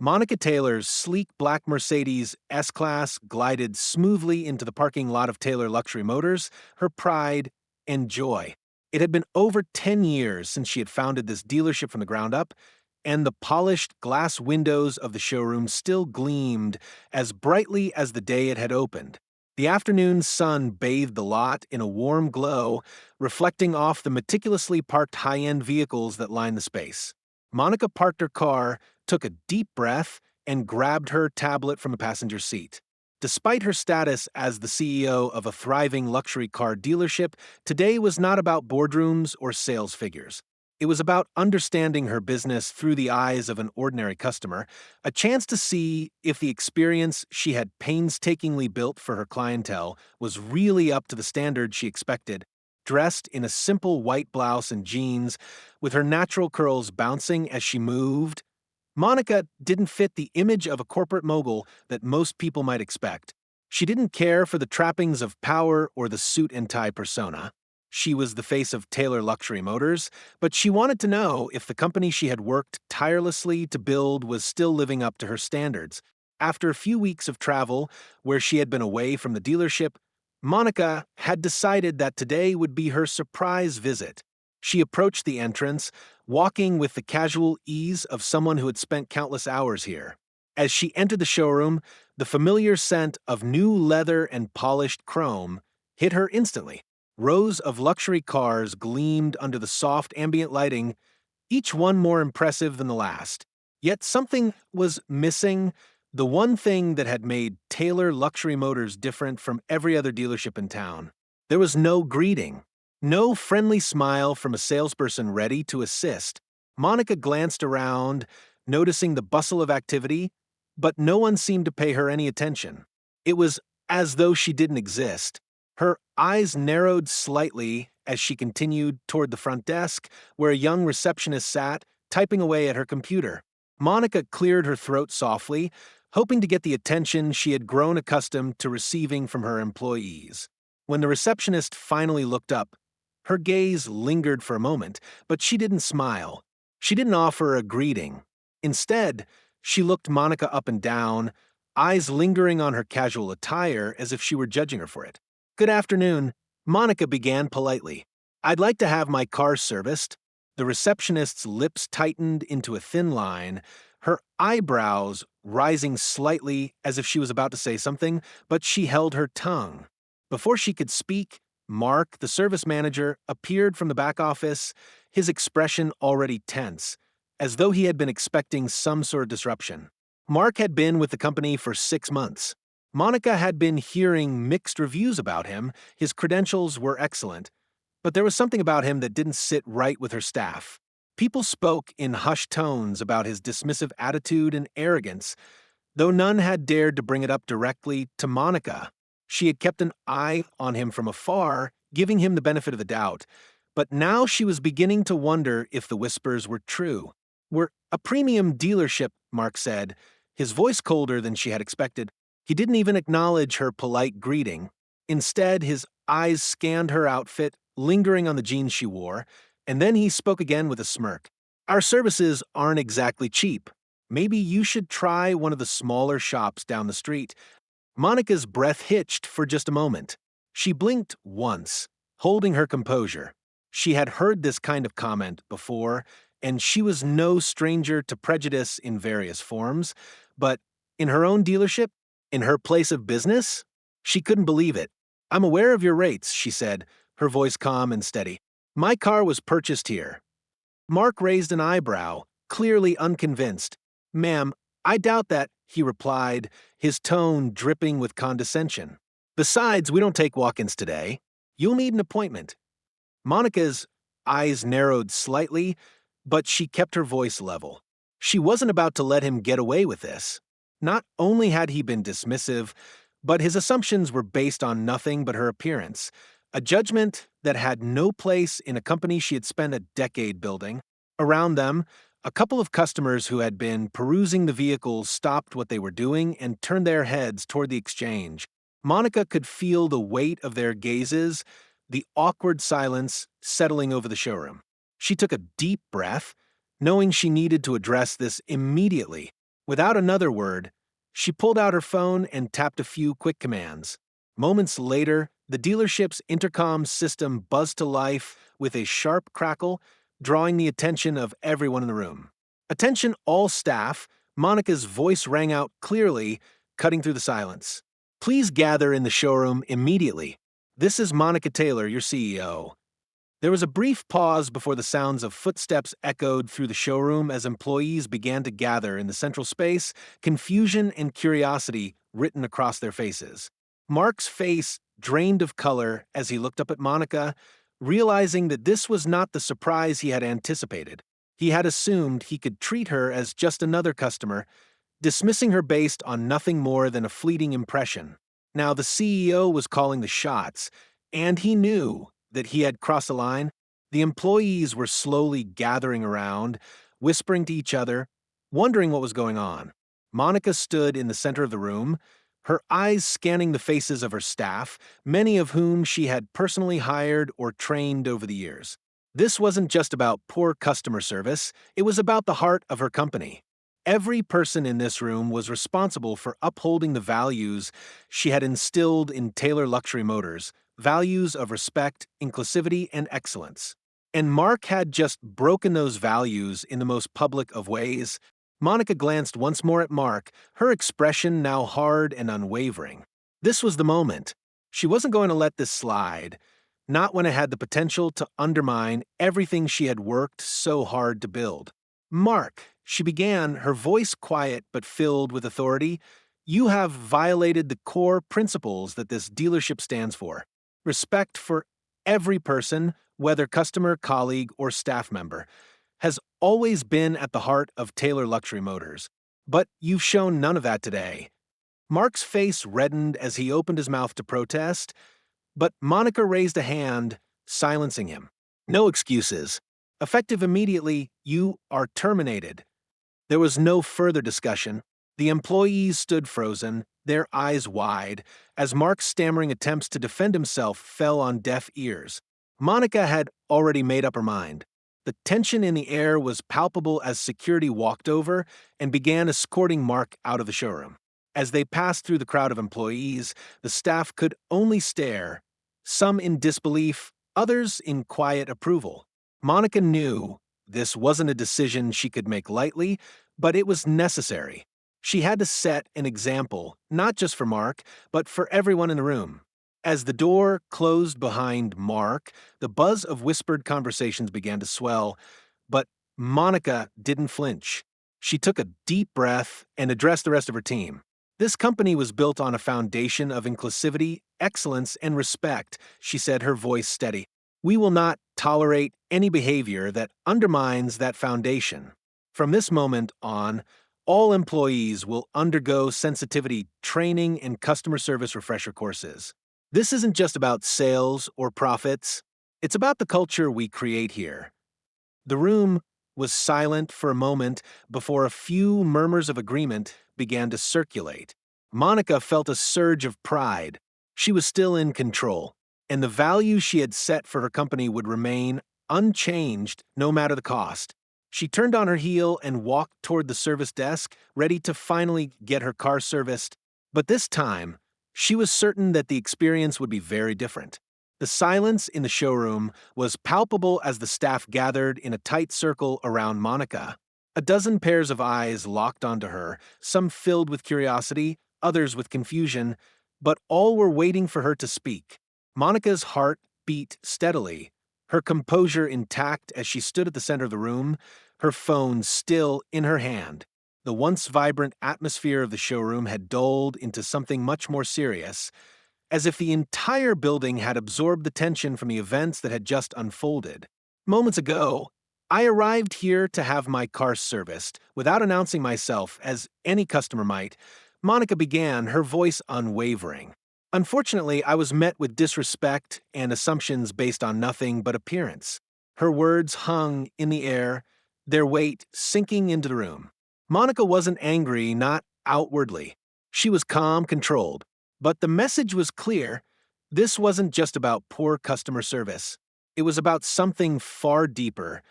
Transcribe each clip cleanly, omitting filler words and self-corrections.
Monica Taylor's sleek black Mercedes S-Class glided smoothly into the parking lot of Taylor Luxury Motors, her pride and joy. It had been over 10 years since she had founded this dealership from the ground up, and the polished glass windows of the showroom still gleamed as brightly as the day it had opened. The afternoon sun bathed the lot in a warm glow, reflecting off the meticulously parked high-end vehicles that lined the space. Monica parked her car, took a deep breath, and grabbed her tablet from a passenger seat. Despite her status as the CEO of a thriving luxury car dealership, today was not about boardrooms or sales figures. It was about understanding her business through the eyes of an ordinary customer, a chance to see if the experience she had painstakingly built for her clientele was really up to the standard she expected. Dressed in a simple white blouse and jeans, with her natural curls bouncing as she moved, Monica didn't fit the image of a corporate mogul that most people might expect. She didn't care for the trappings of power or the suit and tie persona. She was the face of Taylor Luxury Motors, but she wanted to know if the company she had worked tirelessly to build was still living up to her standards. After a few weeks of travel, where she had been away from the dealership, Monica had decided that today would be her surprise visit. She approached the entrance, walking with the casual ease of someone who had spent countless hours here. As she entered the showroom, the familiar scent of new leather and polished chrome hit her instantly. Rows of luxury cars gleamed under the soft ambient lighting, each one more impressive than the last. Yet something was missing, the one thing that had made Taylor Luxury Motors different from every other dealership in town. There was no greeting. No friendly smile from a salesperson ready to assist. Monica glanced around, noticing the bustle of activity, but no one seemed to pay her any attention. It was as though she didn't exist. Her eyes narrowed slightly as she continued toward the front desk, where a young receptionist sat, typing away at her computer. Monica cleared her throat softly, hoping to get the attention she had grown accustomed to receiving from her employees. When the receptionist finally looked up, her gaze lingered for a moment, but she didn't smile. She didn't offer a greeting. Instead, she looked Monica up and down, eyes lingering on her casual attire as if she were judging her for it. "Good afternoon," Monica began politely. "I'd like to have my car serviced." The receptionist's lips tightened into a thin line, her eyebrows rising slightly as if she was about to say something, but she held her tongue. Before she could speak, Mark, the service manager, appeared from the back office, his expression already tense, as though he had been expecting some sort of disruption. Mark had been with the company for 6 months. Monica had been hearing mixed reviews about him. His credentials were excellent, but there was something about him that didn't sit right with her staff. People spoke in hushed tones about his dismissive attitude and arrogance, though none had dared to bring it up directly to Monica. She had kept an eye on him from afar, giving him the benefit of the doubt, but now she was beginning to wonder if the whispers were true. "We're a premium dealership," Mark said, his voice colder than she had expected. He didn't even acknowledge her polite greeting. Instead, his eyes scanned her outfit, lingering on the jeans she wore, and then he spoke again with a smirk. "Our services aren't exactly cheap. Maybe you should try one of the smaller shops down the street." Monica's breath hitched for just a moment. She blinked once, holding her composure. She had heard this kind of comment before, and she was no stranger to prejudice in various forms, but in her own dealership, in her place of business, she couldn't believe it. "I'm aware of your rates," she said, her voice calm and steady. "My car was purchased here." Mark raised an eyebrow, clearly unconvinced. "Ma'am, I doubt that," he replied, his tone dripping with condescension. "Besides, we don't take walk-ins today. You'll need an appointment." Monica's eyes narrowed slightly, but she kept her voice level. She wasn't about to let him get away with this. Not only had he been dismissive, but his assumptions were based on nothing but her appearance, a judgment that had no place in a company she had spent a decade building. Around them, a couple of customers who had been perusing the vehicles stopped what they were doing and turned their heads toward the exchange. Monica could feel the weight of their gazes, the awkward silence settling over the showroom. She took a deep breath, knowing she needed to address this immediately. Without another word, she pulled out her phone and tapped a few quick commands. Moments later, the dealership's intercom system buzzed to life with a sharp crackle, drawing the attention of everyone in the room. "Attention all staff," Monica's voice rang out clearly, cutting through the silence. "Please gather in the showroom immediately. This is Monica Taylor, your CEO." There was a brief pause before the sounds of footsteps echoed through the showroom as employees began to gather in the central space, confusion and curiosity written across their faces. Mark's face drained of color as he looked up at Monica, realizing that this was not the surprise he had anticipated. He had assumed he could treat her as just another customer, dismissing her based on nothing more than a fleeting impression. Now the CEO was calling the shots, and he knew that he had crossed a line. The employees were slowly gathering around, whispering to each other, wondering what was going on. Monica stood in the center of the room, her eyes scanning the faces of her staff, many of whom she had personally hired or trained over the years. This wasn't just about poor customer service, it was about the heart of her company. Every person in this room was responsible for upholding the values she had instilled in Taylor Luxury Motors, values of respect, inclusivity, and excellence. And Mark had just broken those values in the most public of ways. Monica glanced once more at Mark, her expression now hard and unwavering. This was the moment. She wasn't going to let this slide, not when it had the potential to undermine everything she had worked so hard to build. "Mark," she began, her voice quiet but filled with authority, "you have violated the core principles that this dealership stands for. Respect for every person, whether customer, colleague, or staff member, has always been at the heart of Taylor Luxury Motors. But you've shown none of that today." Mark's face reddened as he opened his mouth to protest, but Monica raised a hand, silencing him. "No excuses. Effective immediately, you are terminated." There was no further discussion. The employees stood frozen, their eyes wide, as Mark's stammering attempts to defend himself fell on deaf ears. Monica had already made up her mind. The tension in the air was palpable as security walked over and began escorting Mark out of the showroom. As they passed through the crowd of employees, the staff could only stare, some in disbelief, others in quiet approval. Monica knew this wasn't a decision she could make lightly, but it was necessary. She had to set an example, not just for Mark, but for everyone in the room. As the door closed behind Mark, the buzz of whispered conversations began to swell, but Monica didn't flinch. She took a deep breath and addressed the rest of her team. "This company was built on a foundation of inclusivity, excellence, and respect," she said, her voice steady. "We will not tolerate any behavior that undermines that foundation. From this moment on, all employees will undergo sensitivity training and customer service refresher courses. This isn't just about sales or profits, it's about the culture we create here." The room was silent for a moment before a few murmurs of agreement began to circulate. Monica felt a surge of pride. She was still in control, and the value she had set for her company would remain unchanged no matter the cost. She turned on her heel and walked toward the service desk, ready to finally get her car serviced. But this time, she was certain that the experience would be very different. The silence in the showroom was palpable as the staff gathered in a tight circle around Monica. A dozen pairs of eyes locked onto her, some filled with curiosity, others with confusion, but all were waiting for her to speak. Monica's heart beat steadily, her composure intact as she stood at the center of the room, her phone still in her hand. The once vibrant atmosphere of the showroom had dulled into something much more serious, as if the entire building had absorbed the tension from the events that had just unfolded. "Moments ago, I arrived here to have my car serviced, without announcing myself, as any customer might," Monica began, her voice unwavering. "Unfortunately, I was met with disrespect and assumptions based on nothing but appearance." Her words hung in the air, their weight sinking into the room. Monica wasn't angry, not outwardly. She was calm, controlled. But the message was clear. This wasn't just about poor customer service. It was about something far deeper,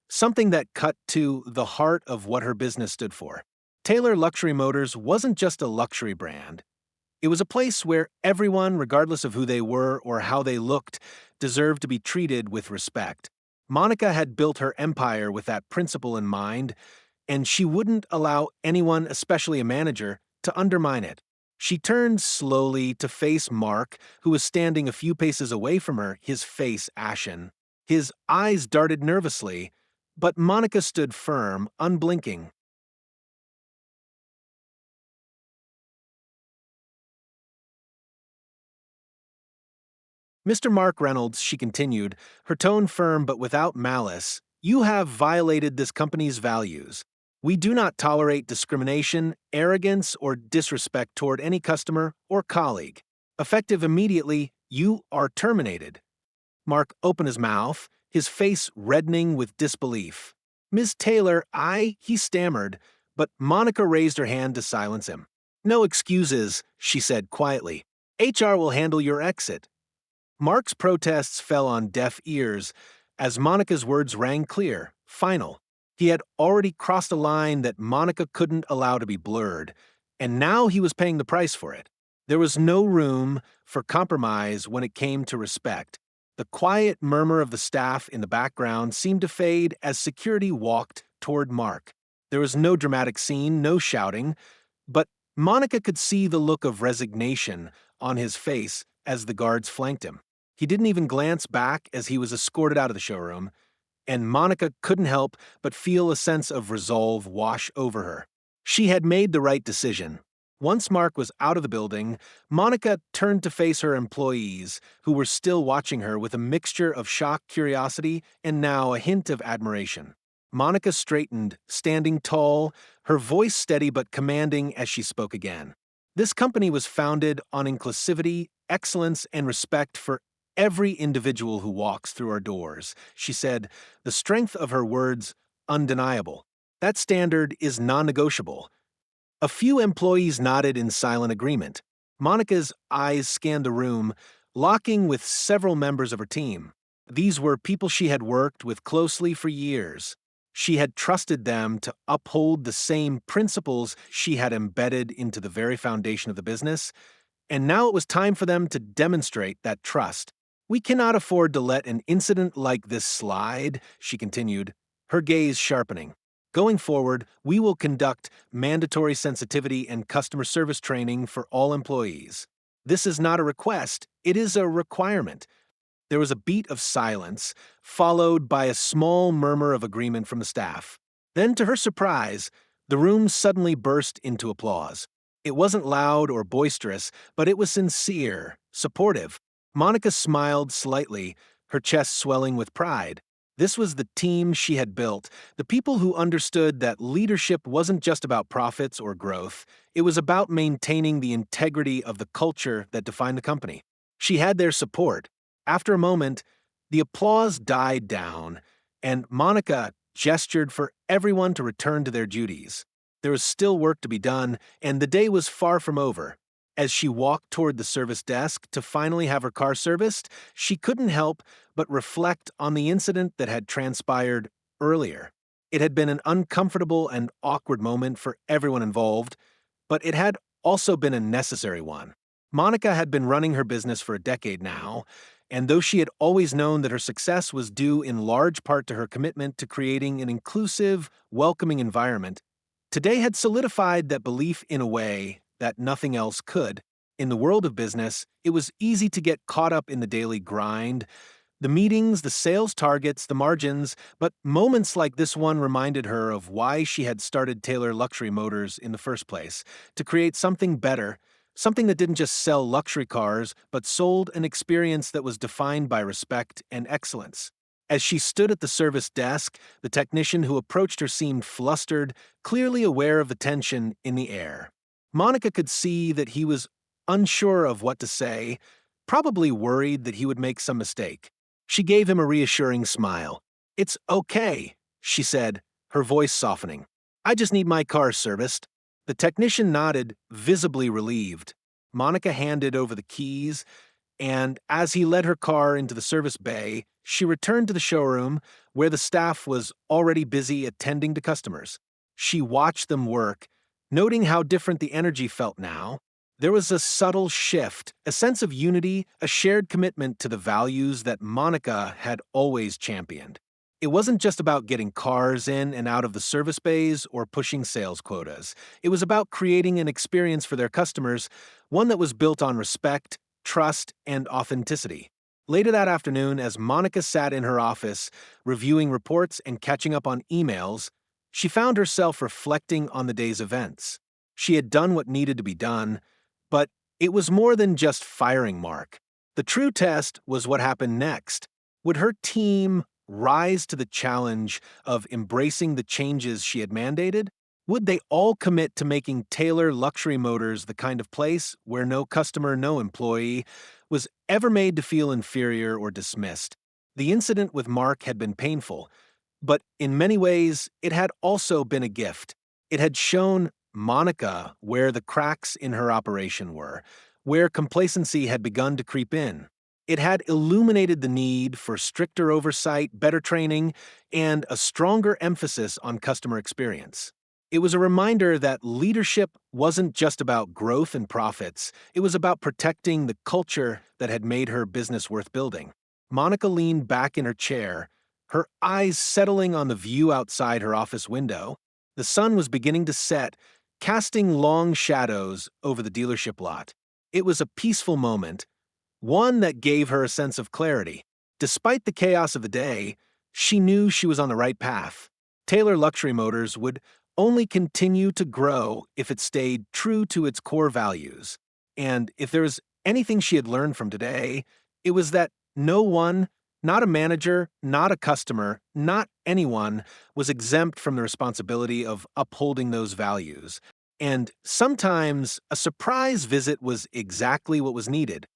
something that cut to the heart of what her business stood for. Taylor Luxury Motors wasn't just a luxury brand. It was a place where everyone, regardless of who they were or how they looked, deserved to be treated with respect. Monica had built her empire with that principle in mind, and she wouldn't allow anyone, especially a manager, to undermine it. She turned slowly to face Mark, who was standing a few paces away from her, his face ashen. His eyes darted nervously, but Monica stood firm, unblinking. Mr. Mark Reynolds, she continued, her tone firm but without malice, you have violated this company's values. We do not tolerate discrimination, arrogance, or disrespect toward any customer or colleague. Effective immediately, you are terminated. Mark opened his mouth, his face reddening with disbelief. Miss Taylor, he stammered, but Monica raised her hand to silence him. No excuses, she said quietly. HR will handle your exit. Mark's protests fell on deaf ears as Monica's words rang clear, final. He had already crossed a line that Monica couldn't allow to be blurred, and now he was paying the price for it. There was no room for compromise when it came to respect. The quiet murmur of the staff in the background seemed to fade as security walked toward Mark. There was no dramatic scene, no shouting, but Monica could see the look of resignation on his face as the guards flanked him. He didn't even glance back as he was escorted out of the showroom, and Monica couldn't help but feel a sense of resolve wash over her. She had made the right decision. Once Mark was out of the building, Monica turned to face her employees, who were still watching her with a mixture of shocked curiosity and now a hint of admiration. Monica straightened, standing tall, her voice steady but commanding as she spoke again. This company was founded on inclusivity, excellence, and respect for every individual who walks through our doors, she said, the strength of her words undeniable. That standard is non-negotiable. A few employees nodded in silent agreement. Monica's eyes scanned the room, locking with several members of her team. These were people she had worked with closely for years. She had trusted them to uphold the same principles she had embedded into the very foundation of the business, and now it was time for them to demonstrate that trust. We cannot afford to let an incident like this slide, she continued, her gaze sharpening. Going forward, we will conduct mandatory sensitivity and customer service training for all employees. This is not a request, it is a requirement. There was a beat of silence, followed by a small murmur of agreement from the staff. Then, to her surprise, the room suddenly burst into applause. It wasn't loud or boisterous, but it was sincere, supportive. Monica smiled slightly, her chest swelling with pride. This was the team she had built, the people who understood that leadership wasn't just about profits or growth, it was about maintaining the integrity of the culture that defined the company. She had their support. After a moment, the applause died down, and Monica gestured for everyone to return to their duties. There was still work to be done, and the day was far from over. As she walked toward the service desk to finally have her car serviced, she couldn't help but reflect on the incident that had transpired earlier. It had been an uncomfortable and awkward moment for everyone involved, but it had also been a necessary one. Monica had been running her business for a decade now, and though she had always known that her success was due in large part to her commitment to creating an inclusive, welcoming environment, today had solidified that belief in a way that nothing else could. In the world of business, it was easy to get caught up in the daily grind, the meetings, the sales targets, the margins, but moments like this one reminded her of why she had started Taylor Luxury Motors in the first place, to create something better, something that didn't just sell luxury cars, but sold an experience that was defined by respect and excellence. As she stood at the service desk, the technician who approached her seemed flustered, clearly aware of the tension in the air. Monica could see that he was unsure of what to say, probably worried that he would make some mistake. She gave him a reassuring smile. "It's okay," she said, her voice softening. "I just need my car serviced." The technician nodded, visibly relieved. Monica handed over the keys, and as he led her car into the service bay, she returned to the showroom where the staff was already busy attending to customers. She watched them work, Noting how different the energy felt now, there was a subtle shift, a sense of unity, a shared commitment to the values that Monica had always championed. It wasn't just about getting cars in and out of the service bays or pushing sales quotas. It was about creating an experience for their customers, one that was built on respect, trust, and authenticity. Later that afternoon, as Monica sat in her office, reviewing reports and catching up on emails, she found herself reflecting on the day's events. She had done what needed to be done, but it was more than just firing Mark. The true test was what happened next. Would her team rise to the challenge of embracing the changes she had mandated? Would they all commit to making Taylor Luxury Motors the kind of place where no customer, no employee was ever made to feel inferior or dismissed? The incident with Mark had been painful, but in many ways, it had also been a gift. It had shown Monica where the cracks in her operation were, where complacency had begun to creep in. It had illuminated the need for stricter oversight, better training, and a stronger emphasis on customer experience. It was a reminder that leadership wasn't just about growth and profits, it was about protecting the culture that had made her business worth building. Monica leaned back in her chair, her eyes settling on the view outside her office window. The sun was beginning to set, casting long shadows over the dealership lot. It was a peaceful moment, one that gave her a sense of clarity. Despite the chaos of the day, she knew she was on the right path. Taylor Luxury Motors would only continue to grow if it stayed true to its core values. And if there was anything she had learned from today, it was that no one, not a manager, not a customer, not anyone, was exempt from the responsibility of upholding those values. And sometimes a surprise visit was exactly what was needed.